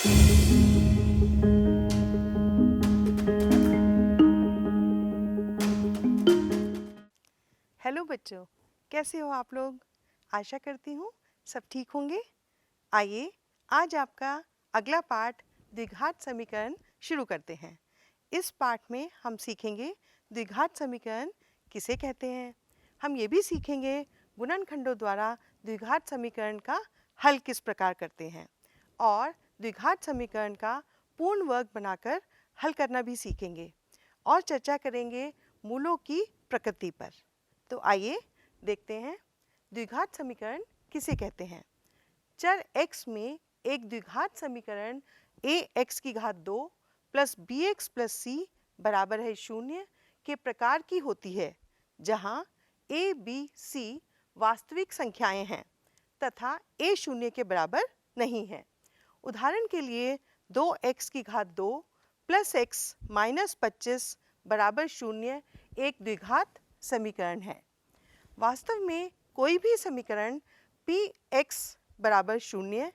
Hello बच्चों, कैसे हो आप लोग? आशा करती हूँ सब ठीक होंगे। आइए आज आपका अगला पाठ द्विघात समीकरण शुरू करते हैं। इस पाठ में हम सीखेंगे द्विघात समीकरण किसे कहते हैं। हम ये भी सीखेंगे गुणनखंडों द्वारा द्विघात समीकरण का हल किस प्रकार करते हैं और द्विघात समीकरण का पूर्ण वर्ग बनाकर हल करना भी सीखेंगे और चर्चा करेंगे मूलों की प्रकृति पर। तो आइए देखते हैं द्विघात समीकरण किसे कहते हैं। चर x में एक द्विघात समीकरण ax की घात 2 प्लस bx प्लस c बराबर है 0 के प्रकार की होती है, जहां a, b, c वास्तविक संख्याएं हैं तथा a 0 के बराबर नहीं है। उदाहरण के लिए 2x की घात 2 प्लस x माइनस 25 बराबर 0 एक द्विघात समीकरण है। वास्तव में कोई भी समीकरण p x बराबर 0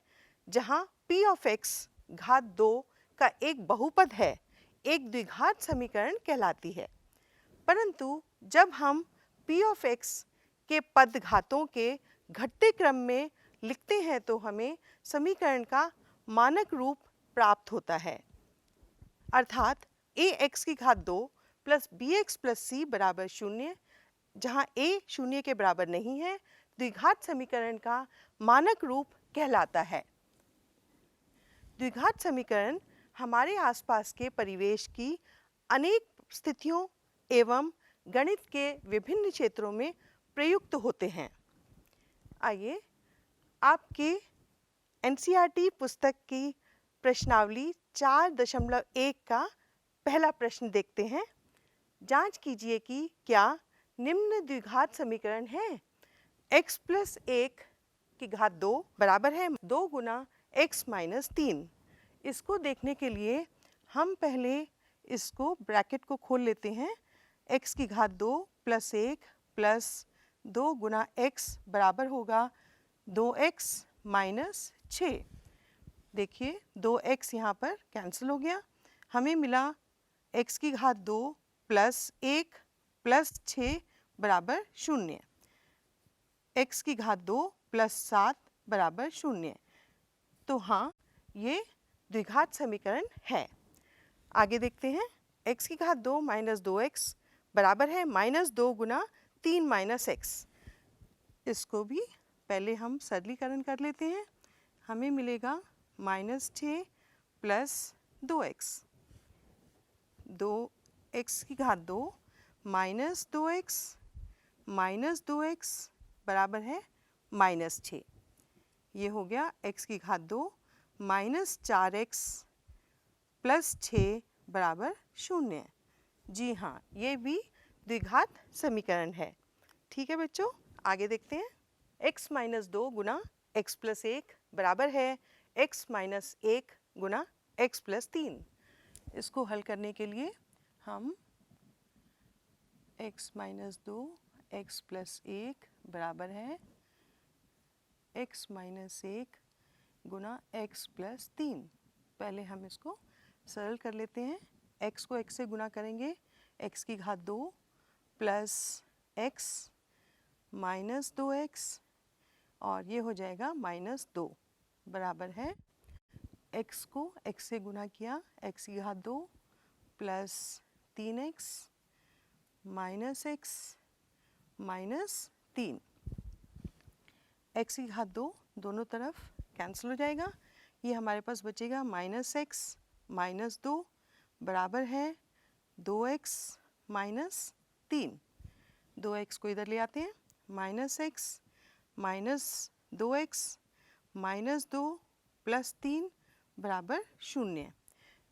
जहाँ p ऑफ x घात 2 का एक बहुपद है, एक द्विघात समीकरण कहलाती है। परंतु जब हम p ऑफ x के पद घातों के घटते क्रम में लिखते हैं तो हमें समीकरण का मानक रूप प्राप्त होता है, अर्थात ax की घात 2 प्लस bx प्लस c बराबर 0 जहाँ a 0 के बराबर नहीं है, द्विघात समीकरण का मानक रूप कहलाता है। द्विघात समीकरण हमारे आसपास के परिवेश की अनेक स्थितियों एवं गणित के विभिन्न क्षेत्रों में प्रयुक्त होते हैं। आइए आपके एनसीईआरटी पुस्तक की प्रश्नावली 4.1 का पहला प्रश्न देखते हैं। जांच कीजिए कि क्या निम्न द्विघात समीकरण है। x प्लस 1 की घात 2 बराबर है 2 गुना x माइनस 3। इसको देखने के लिए हम पहले इसको ब्रैकेट को खोल लेते हैं। x की घात 2 प्लस 1 प्लस 2 गुना x बराबर होगा 2x माइनस 6। देखिए 2x यहाँ पर कैंसिल हो गया, हमें मिला x की घात 2 प्लस 1 प्लस 6 बराबर 0। x की घात 2 प्लस 7 बराबर 0। तो हाँ, ये द्विघात समीकरण है। आगे देखते हैं। x की घात 2 माइनस 2x बराबर है माइनस 2 गुना 3 माइनस x। इसको भी पहले हम सरलीकरण कर लेते हैं। हमें मिलेगा माइनस 6 प्लस 2x। 2x की घात 2 माइनस 2x बराबर है माइनस 6। ये हो गया x की घात 2 माइनस 4x प्लस 6 बराबर 0। जी हाँ, ये भी द्विघात समीकरण है। ठीक है बच्चों, आगे देखते हैं। x माइनस 2 गुना x प्लस 1 बराबर है x माइनस 1 गुना x प्लस 3। इसको हल करने के लिए हम x माइनस 2 x प्लस 1 बराबर है x माइनस 1 गुना x प्लस 3। पहले हम इसको सरल कर लेते हैं। x को x से गुना करेंगे, x की घात 2 प्लस x माइनस 2x और ये हो जाएगा माइनस 2 बराबर है x को x से गुना किया, x की घात 2 plus 3x minus x minus 3। x की घात 2 दोनों तरफ कैंसिल हो जाएगा, ये हमारे पास बचेगा माइनस x माइनस 2 बराबर है 2x माइनस 3। 2x को इधर ले आते हैं, minus x minus 2x minus 2 plus 3 बराबर 0।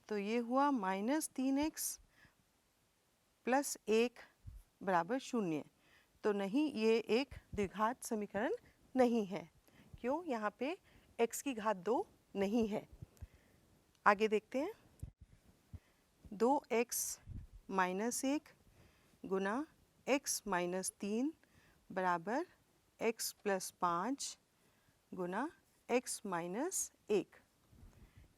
तो ये हुआ माइनस 3x प्लस 1 बराबर 0। तो नहीं, ये एक द्विघात समीकरण नहीं है। क्यों? यहाँ पे x की घात 2 नहीं है। आगे देखते हैं। 2x माइनस 1 गुना x माइनस 3 बराबर x प्लस 5 गुना x माइनस 1।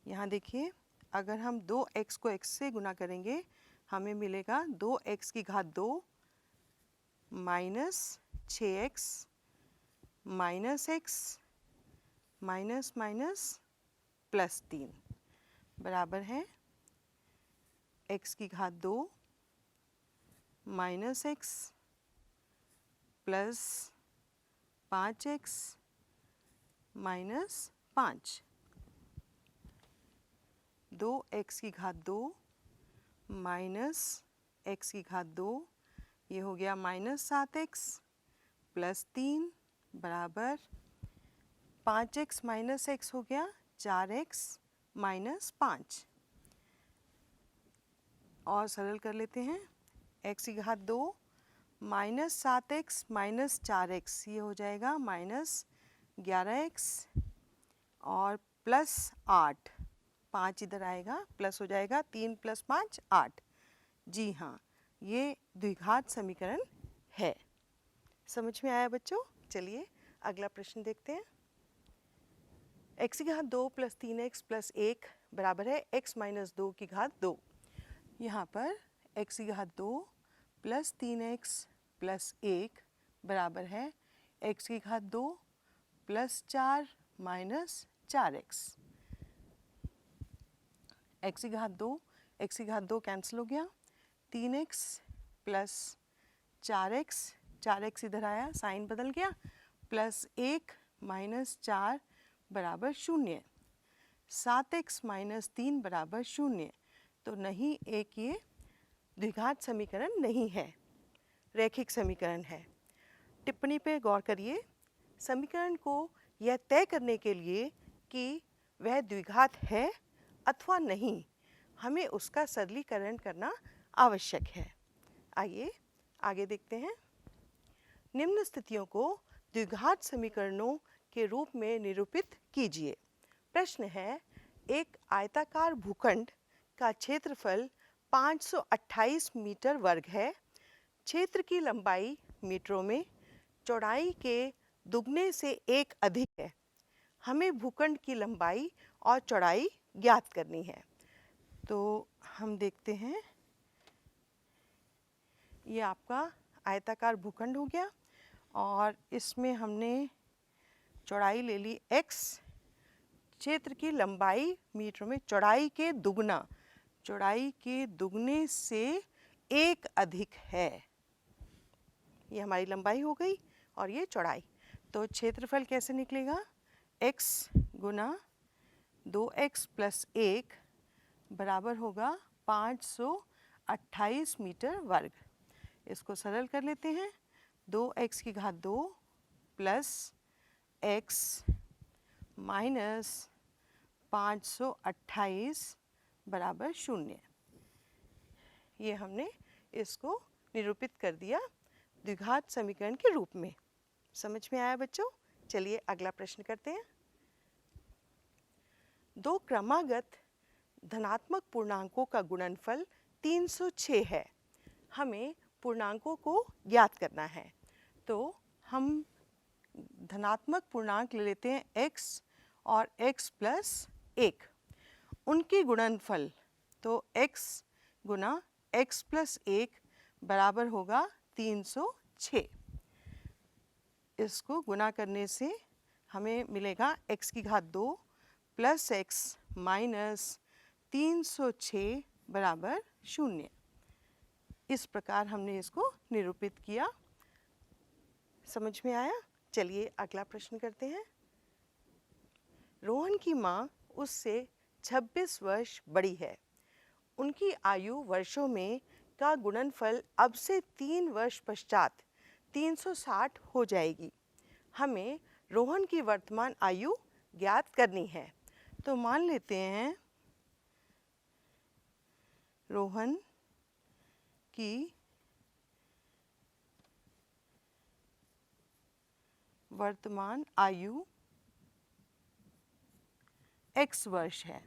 यहाँ देखिए, अगर हम 2x को x से गुना करेंगे हमें मिलेगा 2x की घात 2 minus 6x minus x minus minus plus 3 बराबर है x की घात 2 minus x plus 5x minus 5। 2x की घात 2 माइनस x की घात 2, ये हो गया माइनस 7x प्लस 3 बराबर 5x माइनस x हो गया 4x माइनस 5। और सरल कर लेते हैं, x की घात 2 माइनस 7x माइनस 4x, ये हो जाएगा माइनस 11x और प्लस 8, 5 इधर आएगा प्लस हो जाएगा 3 प्लस 5 8। जी हाँ, ये द्विघात समीकरण है। समझ में आया बच्चों? चलिए अगला प्रश्न देखते हैं। x की घात 2 प्लस 3x प्लस 1 बराबर है x माइनस 2 की घात 2। यहाँ पर x की घात 2 प्लस 3x प्लस 1 बराबर है x की घात 2 प्लस 4 माइनस 4x। x की घात 2 कैंसिल हो गया, 3x प्लस 4x इधर आया साइन बदल गया, प्लस 1 माइनस 4 बराबर 0, 7x माइनस 3 बराबर 0। तो नहीं, एक ये द्विघात समीकरण नहीं है, रैखिक समीकरण है। टिप्पणी पे गौर करिए, समीकरण को यह तय करने के लिए कि वह द्विघात है अथवा नहीं, हमें उसका सरलीकरण करना आवश्यक है। आइए आगे देखते हैं। निम्न स्थितियों को द्विघात समीकरणों के रूप में निरूपित कीजिए। प्रश्न है, एक आयताकार भूखंड का क्षेत्रफल 528 मीटर वर्ग है। क्षेत्र की लंबाई मीटरों में, चौड़ाई के दुगने से एक अधिक है। हमें भूखंड की लंबाई और चौड़ाई ज्ञात करनी है। तो हम देखते हैं, ये आपका आयताकार भूखंड हो गया और इसमें हमने चौड़ाई ले ली x, क्षेत्र की लंबाई मीटर में चौड़ाई के दुगने से एक अधिक है। ये हमारी लंबाई हो गई और ये चौड़ाई। तो क्षेत्रफल कैसे निकलेगा? x गुना 2x प्लस 1 बराबर होगा 528 मीटर वर्ग। इसको सरल कर लेते हैं, 2x की घात 2 प्लस x माइनस 528 बराबर 0। ये हमने इसको निरूपित कर दिया द्विघात समीकरण के रूप में। समझ में आया बच्चों? चलिए अगला प्रश्न करते हैं। दो क्रमागत धनात्मक पूर्णांकों का गुणनफल 306 है। हमें पूर्णांकों को ज्ञात करना है। तो हम धनात्मक पूर्णांक ले लेते हैं x और x प्लस 1, उनकी गुणनफल, तो x गुना x प्लस 1 बराबर होगा 306। इसको गुना करने से हमें मिलेगा x की घात 2 प्लस x माइनस 306 बराबर 0। इस प्रकार हमने इसको निरूपित किया। समझ में आया? चलिए अगला प्रश्न करते हैं। रोहन की माँ उससे 26 वर्ष बड़ी है। उनकी आयु वर्षों में का गुणनफल अब से 3 वर्ष पश्चात 360 हो जाएगी। हमें रोहन की वर्तमान आयु ज्ञात करनी है। तो मान लेते हैं रोहन की वर्तमान आयु x वर्ष है।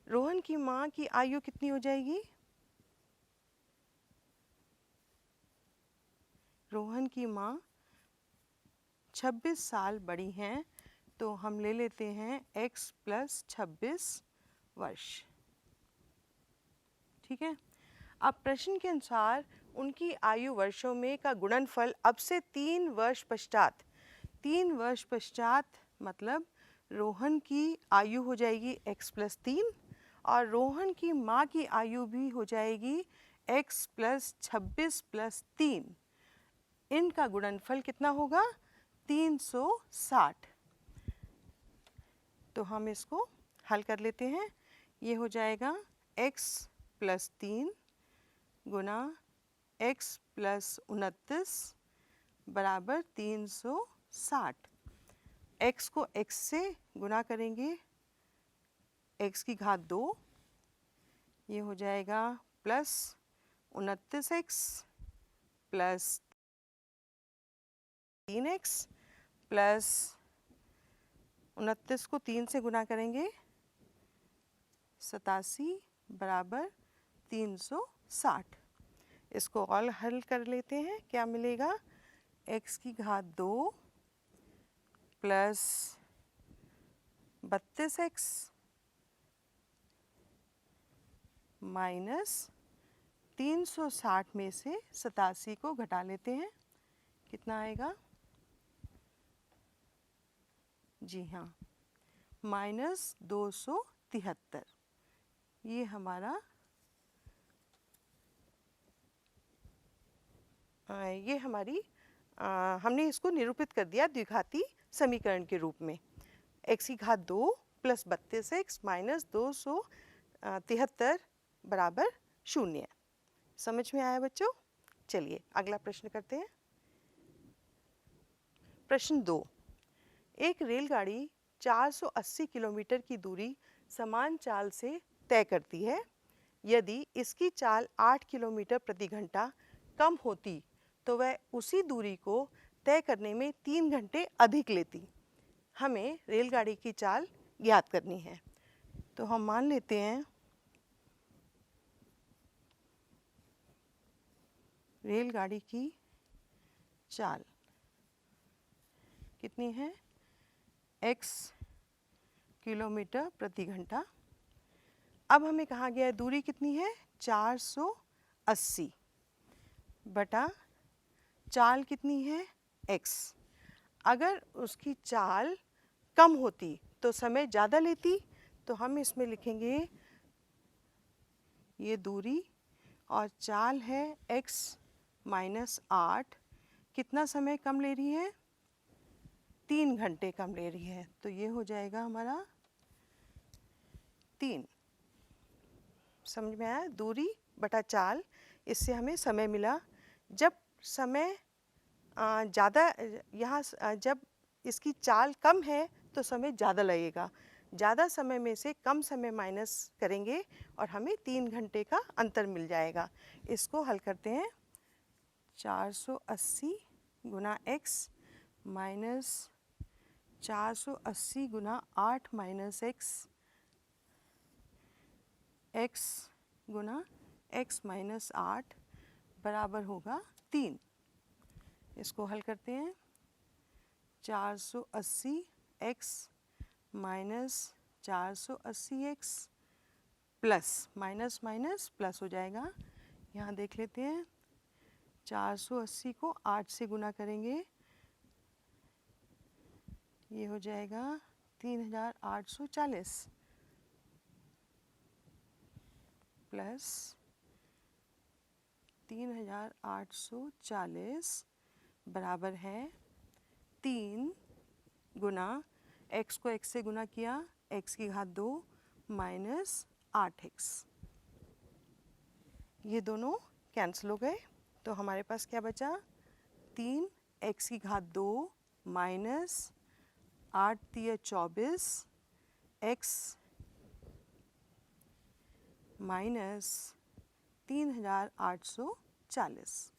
रोहन की माँ की आयु कितनी हो जाएगी? रोहन की माँ 26 साल बड़ी हैं, तो हम ले लेते हैं x प्लस 26 वर्ष। ठीक है। अब प्रश्न के अनुसार उनकी आयु वर्षों में का गुणनफल अब से 3 वर्ष पश्चात, 3 वर्ष पश्चात मतलब रोहन की आयु हो जाएगी x प्लस 3 और रोहन की माँ की आयु भी हो जाएगी x प्लस 26 प्लस 3। इनका गुणनफल कितना होगा? 360। तो हम इसको हल कर लेते हैं। ये हो जाएगा x प्लस 3 गुना x प्लस 29 बराबर 360। x को x से गुना करेंगे, x की घात 2, ये हो जाएगा plus 29x plus 3x plus 29 को 3 से गुना करेंगे 87 बराबर 360। इसको और हल कर लेते हैं। क्या मिलेगा? x की घात 2 प्लस 32x माइनस 360 में से 87 को घटा लेते हैं, कितना आएगा? जी हाँ, माइनस 273। ये हमारा ये हमारी हमने इसको निरूपित कर दिया द्विघाती समीकरण के रूप में। x की घात 2 प्लस 32x माइनस 273 बराबर 0। समझ में आया बच्चों? चलिए अगला प्रश्न करते हैं। प्रश्न 2। एक रेलगाड़ी 480 किलोमीटर की दूरी समान चाल से तय करती है। यदि इसकी चाल 8 किलोमीटर प्रति घंटा कम होती तो वह उसी दूरी को तय करने में 3 घंटे अधिक लेती। हमें रेलगाड़ी की चाल ज्ञात करनी है। तो हम मान लेते हैं रेलगाड़ी की चाल कितनी है? x किलोमीटर प्रति घंटा। अब हमें कहा गया है दूरी कितनी है? 480 बटा चाल कितनी है? x। अगर उसकी चाल कम होती तो समय ज़्यादा लेती, तो हम इसमें लिखेंगे ये दूरी और चाल है x माइनस 8। कितना समय कम ले रही है? 3 घंटे कम ले रही है। तो ये हो जाएगा हमारा 3। समझ में आया? दूरी बटा चाल, इससे हमें समय मिला। जब समय ज़्यादा यहाँ जब इसकी चाल कम है तो समय ज़्यादा लगेगा। ज़्यादा समय में से कम समय माइनस करेंगे और हमें 3 घंटे का अंतर मिल जाएगा। इसको हल करते हैं। 480 गुना x माइनस 480 गुना 8 माइनस x गुना x माइनस 8 बराबर होगा 3। इसको हल करते हैं। 480 x minus 480 x plus minus minus plus हो जाएगा। यहाँ देख लेते हैं। 480 को 8 से गुना करेंगे, ये हो जाएगा 3840 प्लस 3840 बराबर है 3 गुना x को x से गुना किया, x की घात 2 माइनस 8x। ये दोनों कैंसिल हो गए, तो हमारे पास क्या बचा? 3 x की घात 2 माइनस 8 × 24 x माइनस 3840।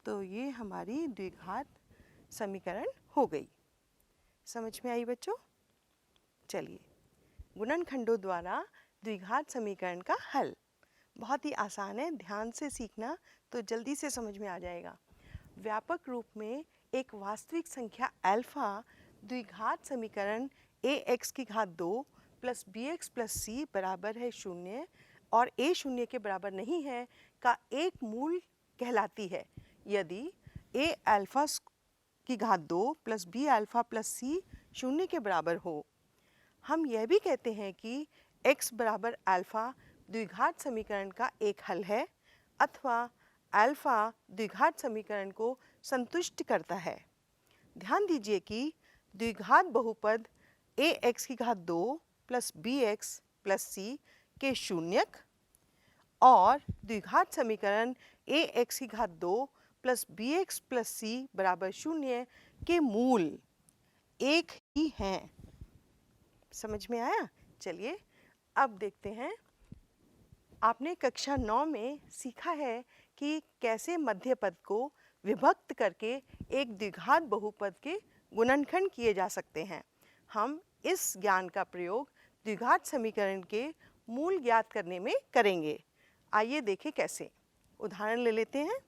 तो ये हमारी द्विघात समीकरण हो गई। समझ में आई बच्चों? चलिए, गुणनखंडों द्वारा द्विघात समीकरण का हल बहुत ही आसान है। ध्यान से सीखना तो जल्दी से समझ में आ जाएगा। व्यापक रूप में एक वास्तविक संख्या अल्फा द्विघात समीकरण ax की घात 2 प्लस bx प्लस c बराबर है 0 और a 0 के बराबर नहीं है का एक मूल कहलाती है यदि a अल्फा की घात 2 plus b alpha plus c 0 के बराबर हो। हम यह भी कहते हैं कि x बराबर अल्फा द्विघात समीकरण का एक हल है अथवा अल्फा द्विघात समीकरण को संतुष्ट करता है। ध्यान दीजिए कि द्विघात बहुपद ax की घात 2 प्लस bx प्लस c के शून्यक और द्विघात समीकरण ax की घात 2 प्लस bx प्लस c बराबर 0 के मूल एक ही हैं। समझ में आया? चलिए अब देखते हैं। आपने कक्षा 9 में सीखा है कि कैसे मध्य पद को विभक्त करके एक द्विघात बहुपद के गुणनखंड किए जा सकते हैं। हम इस ज्ञान का प्रयोग द्विघात समीकरण के मूल ज्ञात करने में करेंगे। आइए देखें कैसे। उदाहरण ले लेते हैं।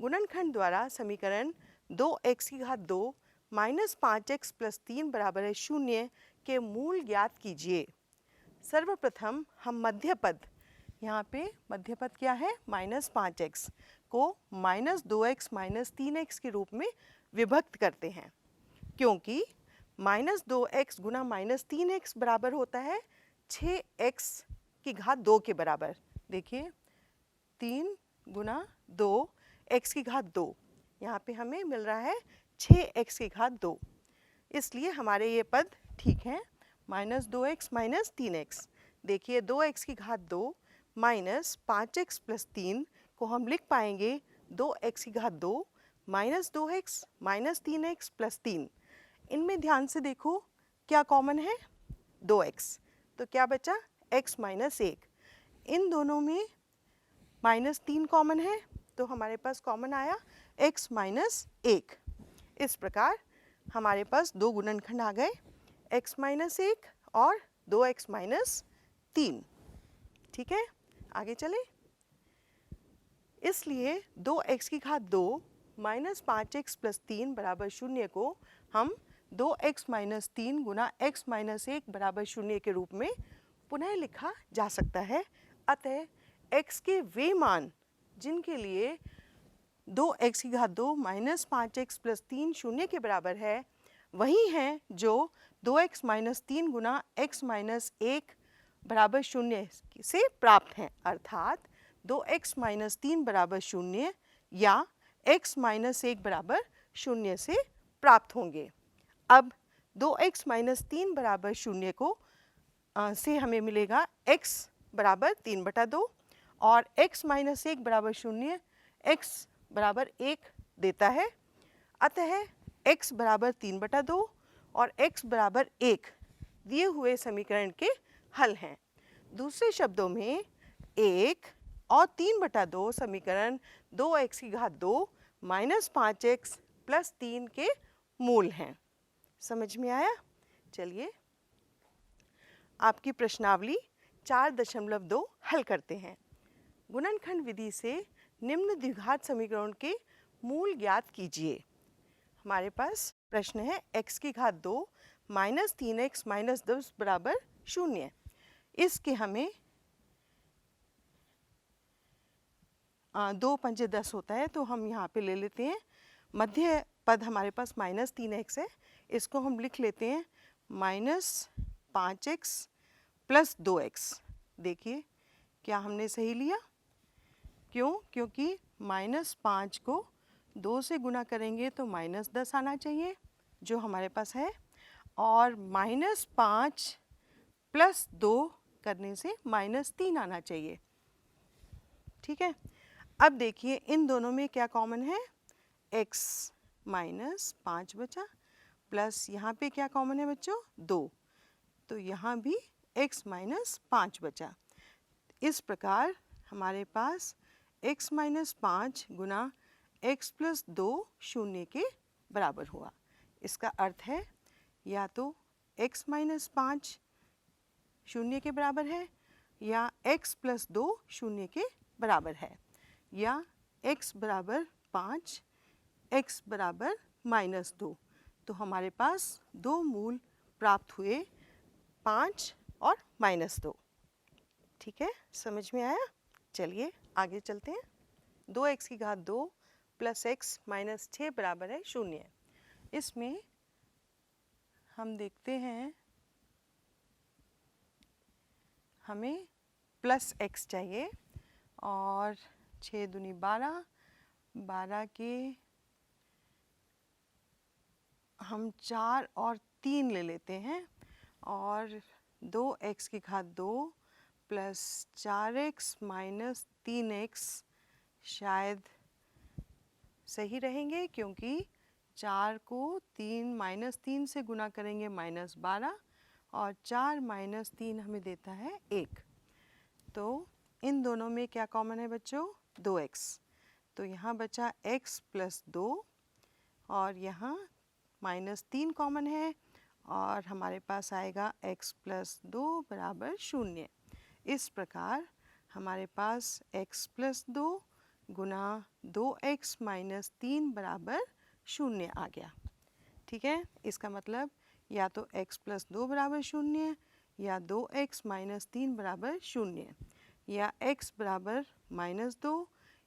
गुणनखंड द्वारा समीकरण 2x की घात 2 माइनस 5x प्लस 3 बराबर है 0 के मूल ज्ञात कीजिए। सर्वप्रथम हम मध्य पद, यहाँ पे मध्य पद क्या है, माइनस 5x को माइनस 2x माइनस 3x के रूप में विभक्त करते हैं, क्योंकि माइनस 2x गुना माइनस 3x बराबर होता है 6x की घात 2 के बराबर। देखिए 3 गुना 2 x की घात 2, यहाँ पे हमें मिल रहा है 6x की घात 2, इसलिए हमारे ये पद ठीक है। माइनस 2x माइनस 3x, देखिए 2x की घात 2 माइनस 5x प्लस 3 को हम लिख पाएंगे 2x की घात 2 minus 2x minus 3x plus 3। इनमें ध्यान से देखो क्या कॉमन है, 2x, तो क्या बचा x माइनस 1। इन दोनों में माइनस 3 कॉमन है तो हमारे पास कॉमन आया x माइनस 1। इस प्रकार हमारे पास दो गुणनखंड आ गए, x माइनस 1 और 2x माइनस 3। ठीक है, आगे चले। इसलिए 2x की घात 2 माइनस 5x प्लस 3 बराबर 0 को हम 2x माइनस 3 गुना x माइनस 1 बराबर 0 के रूप में पुनः लिखा जा सकता है। अतः x के वे मान जिनके लिए 2x की घात 2 माइनस 5x प्लस 3 0 के बराबर है, वही हैं जो 2x माइनस 3 गुना x माइनस 1 बराबर 0 से प्राप्त हैं, अर्थात 2x माइनस 3 बराबर 0 या x माइनस 1 बराबर 0 से प्राप्त होंगे। अब 2x माइनस 3 बराबर 0 को से हमें मिलेगा x बराबर 3/2 और x माइनस 1 बराबर 0 x बराबर 1 देता है। अतः x बराबर 3/2 और x बराबर 1 दिए हुए समीकरण के हल हैं। दूसरे शब्दों में 1 और 3/2 समीकरण 2x की घात 2 माइनस 5x प्लस 3 के मूल हैं। समझ में आया? चलिए आपकी प्रश्नावली 4.2 हल करते हैं। गुणनखंड विधि से निम्न द्विघात समीकरण के मूल ज्ञात कीजिए। हमारे पास प्रश्न है x की घात 2 माइनस 3x माइनस 10 बराबर 0। इसके हमें 2 पंजे 10 होता है, तो हम यहाँ पे ले लेते हैं मध्य पद हमारे पास माइनस 3x है, इसको हम लिख लेते हैं माइनस 5x प्लस 2x। देखिए क्या हमने सही लिया, क्यों? क्योंकि माइनस 5 को 2 से गुना करेंगे तो माइनस 10 आना चाहिए जो हमारे पास है, और माइनस 5 प्लस 2 करने से माइनस 3 आना चाहिए। ठीक है, अब देखिए इन दोनों में क्या कॉमन है, x माइनस 5 बचा, प्लस यहाँ पे क्या कॉमन है बच्चों, 2, तो यहाँ भी x माइनस 5 बचा। इस प्रकार हमारे पास x माइनस 5 गुना x प्लस 2 0 के बराबर हुआ। इसका अर्थ है या तो x माइनस 5 0 के बराबर है, या x प्लस 2 0 के बराबर है, या x बराबर 5 x बराबर -2। तो हमारे पास दो मूल प्राप्त हुए, 5 और -2। ठीक है, समझ में आया? चलिए आगे चलते हैं। 2x की घात 2 प्लस x माइनस 6 बराबर है 0। इसमें हम देखते हैं हमें प्लस x चाहिए और 6 दूनी 12, 12 के हम 4 और 3 ले लेते हैं और 2x की घात 2 प्लस 4x माइनस 3x शायद सही रहेंगे, क्योंकि 4 को 3 से गुना करेंगे -12 और 4 - 3 हमें देता है 1। तो इन दोनों में क्या कॉमन है बच्चों? 2x। तो यहाँ बचा x प्लस 2 और यहाँ -3 कॉमन है और हमारे पास आएगा x प्लस 2 बराबर 0। इस प्रकार हमारे पास x प्लस 2 गुना 2x माइनस 3 बराबर 0 आ गया। ठीक है, इसका मतलब या तो x प्लस 2 बराबर 0 या 2x माइनस 3 बराबर 0 या x बराबर -2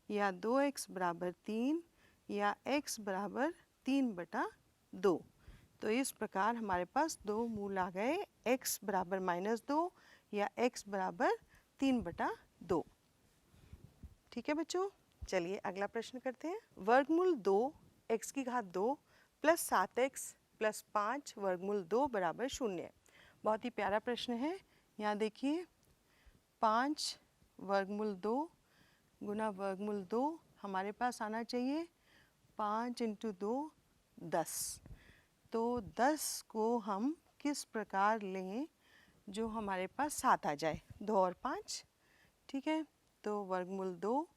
या 2x बराबर 3 या x बराबर 3/2। तो इस प्रकार हमारे पास दो मूल आ गए, x बराबर -2 या x बराबर 3/2। ठीक है बच्चों, चलिए अगला प्रश्न करते हैं। वर्गमूल 2 x की घात 2 प्लस 7x प्लस 5 वर्गमूल 2 बराबर 0। बहुत ही प्यारा प्रश्न है। यहाँ देखिए 5 वर्गमूल 2 गुना वर्गमूल 2 हमारे पास आना चाहिए 5 × 2 10। तो 10 को हम किस प्रकार लें जो हमारे पास 7 आ जाए? 2 और 5। ठीक है, तो वर्गमूल 2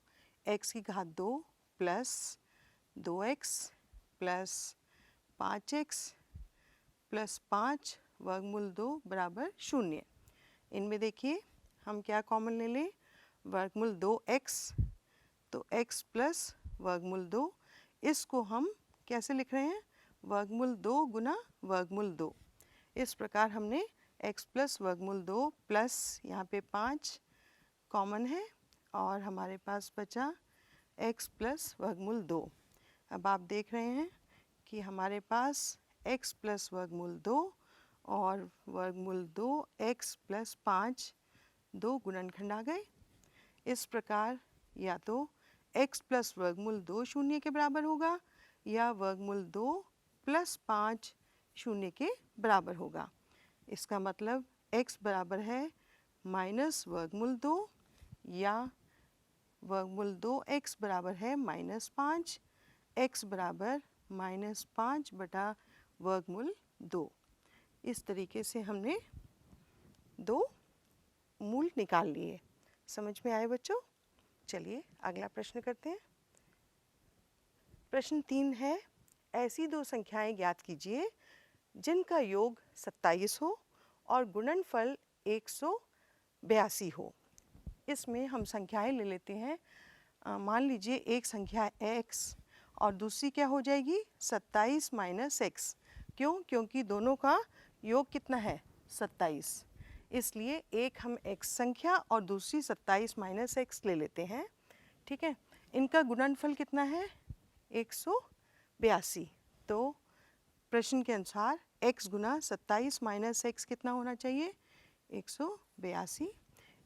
x की घात 2 plus 2x plus 5x plus 5 वर्गमूल 2 बराबर 0। इनमें देखिए हम क्या कॉमन ले लें? वर्गमूल 2x, तो x प्लस वर्गमूल 2, इसको हम कैसे लिख रहे हैं? वर्गमूल 2 गुना वर्गमूल 2। इस प्रकार हमने x प्लस वर्गमूल 2 प्लस यहाँ पे 5 कॉमन है और हमारे पास बचा x प्लस वर्गमूल 2। अब आप देख रहे हैं कि हमारे पास x प्लस वर्गमूल 2 और वर्गमूल 2 x प्लस 5 दो गुणनखंड आ गए। इस प्रकार या तो x प्लस वर्गमूल 2 0 के बराबर होगा या वर्गमूल 2 प्लस 5 0 के बराबर होगा। इसका मतलब x बराबर है माइनस वर्गमूल 2 या वर्गमूल 2x बराबर है -5, x बराबर -5 बटा वर्गमूल 2। इस तरीके से हमने दो मूल निकाल लिए। समझ में आए बच्चों? चलिए अगला प्रश्न करते हैं। प्रश्न 3 है, ऐसी दो संख्याएं ज्ञात कीजिए जिनका योग 27 हो और गुणनफल 182 हो। इसमें हम संख्याएं ले लेते हैं। मान लीजिए एक संख्या x और दूसरी क्या हो जाएगी? 27 माइनस x। क्यों? क्योंकि दोनों का योग कितना है? 27। इसलिए एक हम x संख्या और दूसरी 27 माइनस x ले लेते हैं। ठीक है, इनका गुणनफल कितना है? 182। तो प्रश्न के अनुसार x गुना 27 माइनस x कितना होना चाहिए? 182।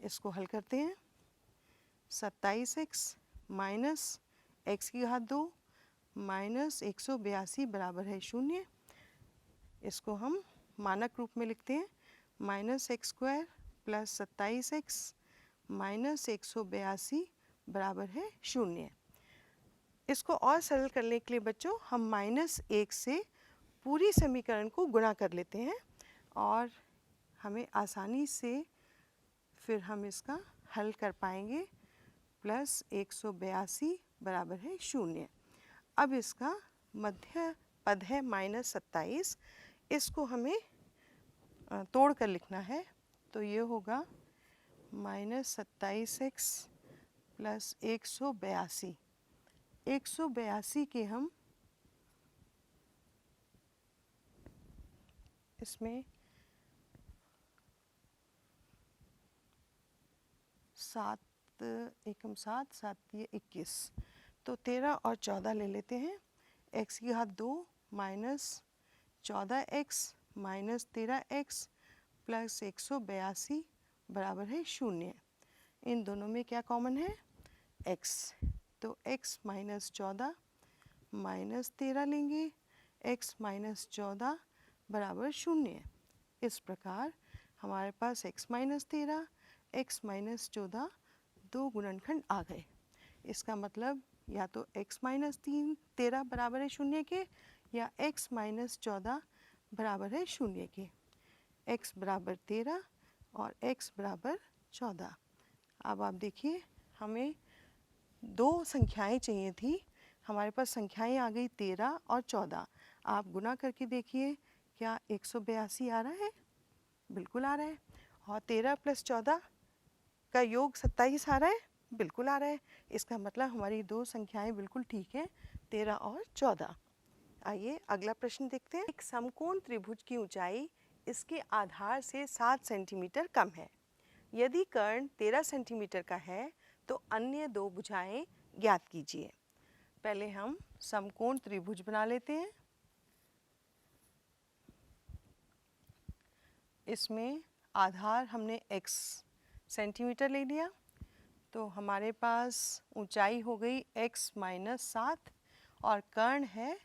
इसको हल करते हैं। 27x माइनस x की घात 2 माइनस 182 बराबर है 0। इसको हम मानक रूप में लिखते हैं -x² प्लस 27x माइनस 182 बराबर है 0। इसको और सरल करने के लिए बच्चों हम -1 से पूरी समीकरण को गुणा कर लेते हैं और हमें आसानी से फिर हम इसका हल कर पाएंगे। प्लस 182 बराबर है 0। अब इसका मध्य पद है -27, इसको हमें तोड़ कर लिखना है। तो ये होगा -27x प्लस 182। 182 के हम इसमें 7 एकम 7 7 ये 21, तो 13 और 14 ले लेते हैं। x की घात 2 minus 14x minus 13x plus 182 बराबर है 0। इन दोनों में क्या कॉमन है? x, तो x माइनस 14 माइनस 13 लेंगे, x माइनस 14 बराबर 0। इस प्रकार हमारे पास x माइनस 13 x माइनस 14 दो गुणनखंड आ गए। इसका मतलब या तो x माइनस 13 बराबर है 0 के, या x माइनस 14 बराबर है 0 के। x बराबर 13 और x बराबर 14। अब आप देखिए, हमें दो संख्याएं चाहिए थी, हमारे पास संख्याएं आ गई 13 और 14। आप गुना करके देखिए, क्या 182 आ रहा है? बिल्कुल आ रहा है। और 13 प्लस 14 का योग 27 आ रहा है? बिल्कुल आ रहा है। इसका मतलब हमारी दो संख्याएं बिल्कुल ठीक हैं, 13 और 14। आइए अगला प्रश्न देखते हैं। एक समकोण त्रिभुज की ऊंचाई इसके आधार से 7 सेंटीमीटर कम है। यदि कर्ण 13 सेंटीमीटर का है तो अन्य दो भुजाएं ज्ञात कीजिए। पहले हम समकोण त्रिभुज बना लेते हैं। इसमें आधार हमने x सेंटीमीटर ले लिया, तो हमारे पास ऊंचाई हो गई x माइनस 7 और कर्ण है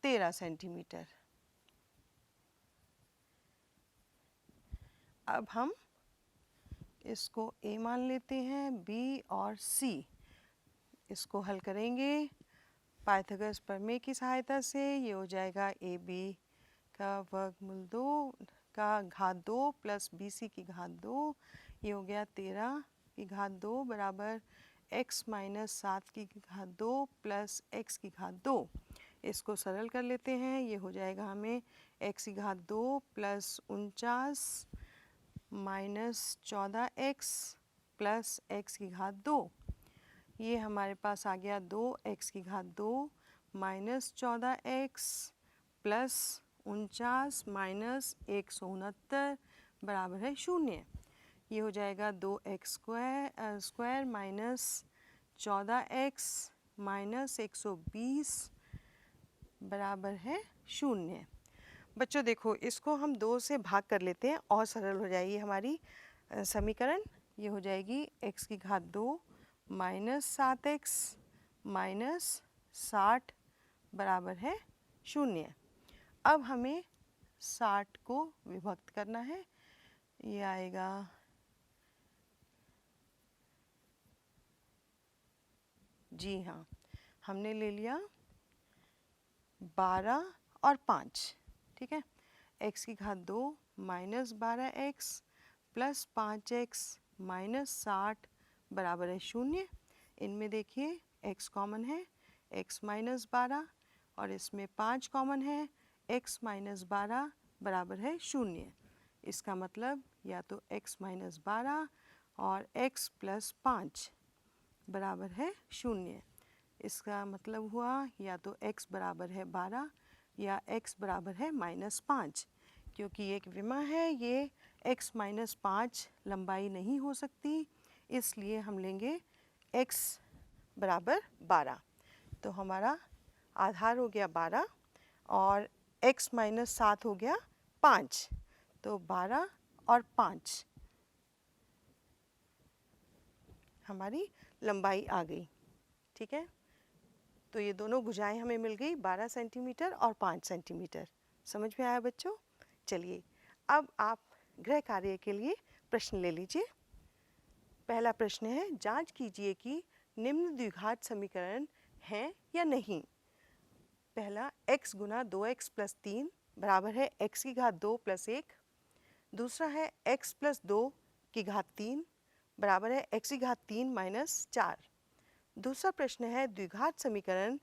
13 सेंटीमीटर। अब हम इसको a मान लेते हैं, b और c इसको हल करेंगे पाइथागोरस प्रमेय की सहायता से। ये हो जाएगा ab का वर्गमूल 2 का घात 2 प्लस bc की घात 2, ये हो गया 13 की घात 2 बराबर x माइनस 7 की घात 2 प्लस x की घात 2। इसको सरल कर लेते हैं, ये हो जाएगा हमें x की घात 2 plus 49 minus 14x plus x की घात 2। ये हमारे पास आ गया 2x की घात 2 माइनस 14x प्लस 49 माइनस 169 बराबर है 0। ये हो जाएगा 2x square minus 14x minus 120 बराबर है 0। बच्चों देखो, इसको हम 2 से भाग कर लेते हैं और सरल हो जाएगी हमारी समीकरण। ये हो जाएगी x की घात 2 माइनस 7x माइनस 60 बराबर है 0। अब हमें 60 को विभक्त करना है। ये आएगा जी हाँ, हमने ले लिया 12 और 5, ठीक है। x की घात 2 minus 12x plus 5x minus 60 बराबर है 0। इनमें देखिए x कॉमन है, x माइनस 12, और इसमें 5 कॉमन है, x माइनस 12 बराबर है 0। इसका मतलब या तो x माइनस 12 और x प्लस 5 बराबर है 0। इसका मतलब हुआ या तो x बराबर है 12 या x बराबर है माइनस 5। क्योंकि ये एक विमा है, ये x माइनस 5 लंबाई नहीं हो सकती, इसलिए हम लेंगे x बराबर 12। तो हमारा आधार हो गया 12 और x माइनस 7 हो गया 5, तो 12 और 5 हमारी लंबाई आ गई, ठीक है। तो ये दोनों भुजाएं हमें मिल गई 12 सेंटीमीटर और 5 सेंटीमीटर। समझ में आया बच्चों? चलिए अब आप गृह कार्य के लिए प्रश्न ले लीजिए। पहला प्रश्न है, जांच कीजिए कि निम्न द्विघात समीकरण हैं या नहीं। पहला, x गुना 2x प्लस 3 बराबर है x की घात 2 प्लस 1। दूसरा है x प्लस 2 की घात 3 बराबर है x की घात 3 माइनस 4। दूसरा प्रश्न है, द्विघात समीकरण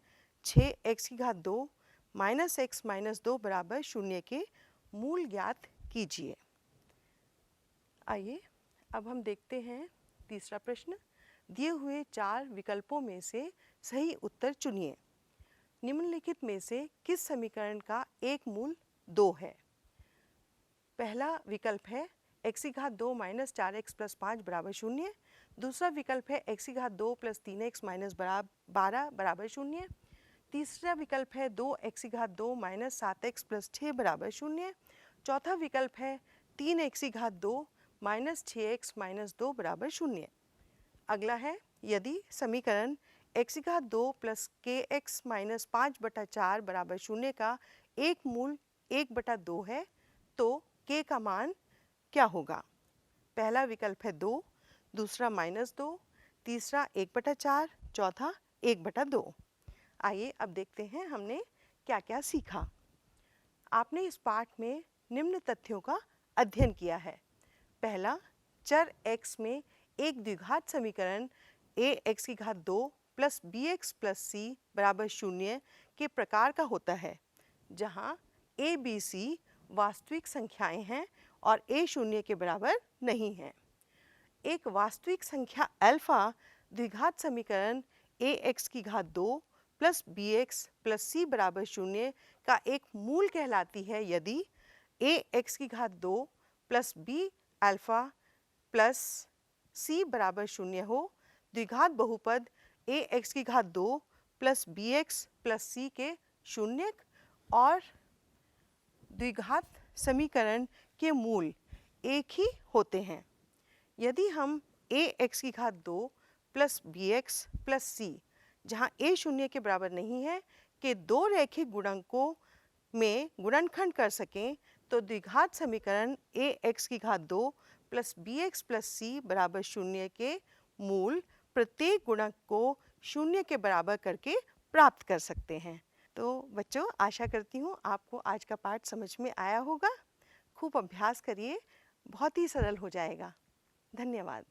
6x की घात 2 माइनस x माइनस 2 बराबर 0 के मूल ज्ञात कीजिए। आइए अब हम देखते हैं तीसरा प्रश्न। दिए हुए 4 विकल्पों में से सही उत्तर चुनिए। निम्नलिखित में से किस समीकरण का एक मूल 2 है? पहला विकल्प है x की घात 2 माइनस 4x प्लस 5 बराबर 0। दूसरा विकल्प है x की घात 2 प्लस 3x माइनस 12 बराबर 0। तीसरा विकल्प है 2x की घात 2 माइनस 7x प्लस 6 बराबर 0। चौथा विकल्प है 3x की घात 2 माइनस 6x माइनस 2 बराबर 0। अगला है, यदि समीकरण x की घात 2 प्लस kx माइनस 5/4 बराबर 0 का एक मूल 1/2 है तो k का मान क्या होगा? पहला विकल्प है 2, दूसरा -2, तीसरा 1/4, चौथा 1/2। आइए अब देखते हैं हमने क्या क्या सीखा। आपने इस पाठ में निम्न तथ्यों का अध्ययन किया है। पहला, चर x में एक द्विघात समीकरण ax की घात 2 प्लस bx प्लस c बराबर 0 के प्रकार का होता है, जहाँ a, b, c वास्तविक संख्याएं हैं और a 0 के बराबर नहीं है। एक वास्तविक संख्या अल्फा द्विघात समीकरण ax की घात 2 प्लस bx प्लस c बराबर 0 का एक मूल कहलाती है यदि ax की घात 2 plus b alpha plus c बराबर 0 हो, द्विघात बहुपद ax की घात 2 प्लस bx प्लस c के शून्यक और द्विघात समीकरण के मूल एक ही होते हैं। यदि हम ax की घात 2 प्लस bx प्लस c, जहाँ a 0 के बराबर नहीं है, के दो रैखिक गुणकों में गुणनखंड कर सकें तो द्विघात समीकरण ax की घात 2 प्लस bx प्लस c बराबर 0 के मूल प्रत्येक गुणक को 0 के बराबर करके प्राप्त कर सकते हैं। तो बच्चों, आशा करती हूँ आपको आज का पाठ समझ में आया होगा। खूब अभ्यास करिए, बहुत ही सरल हो जाएगा। धन्यवाद।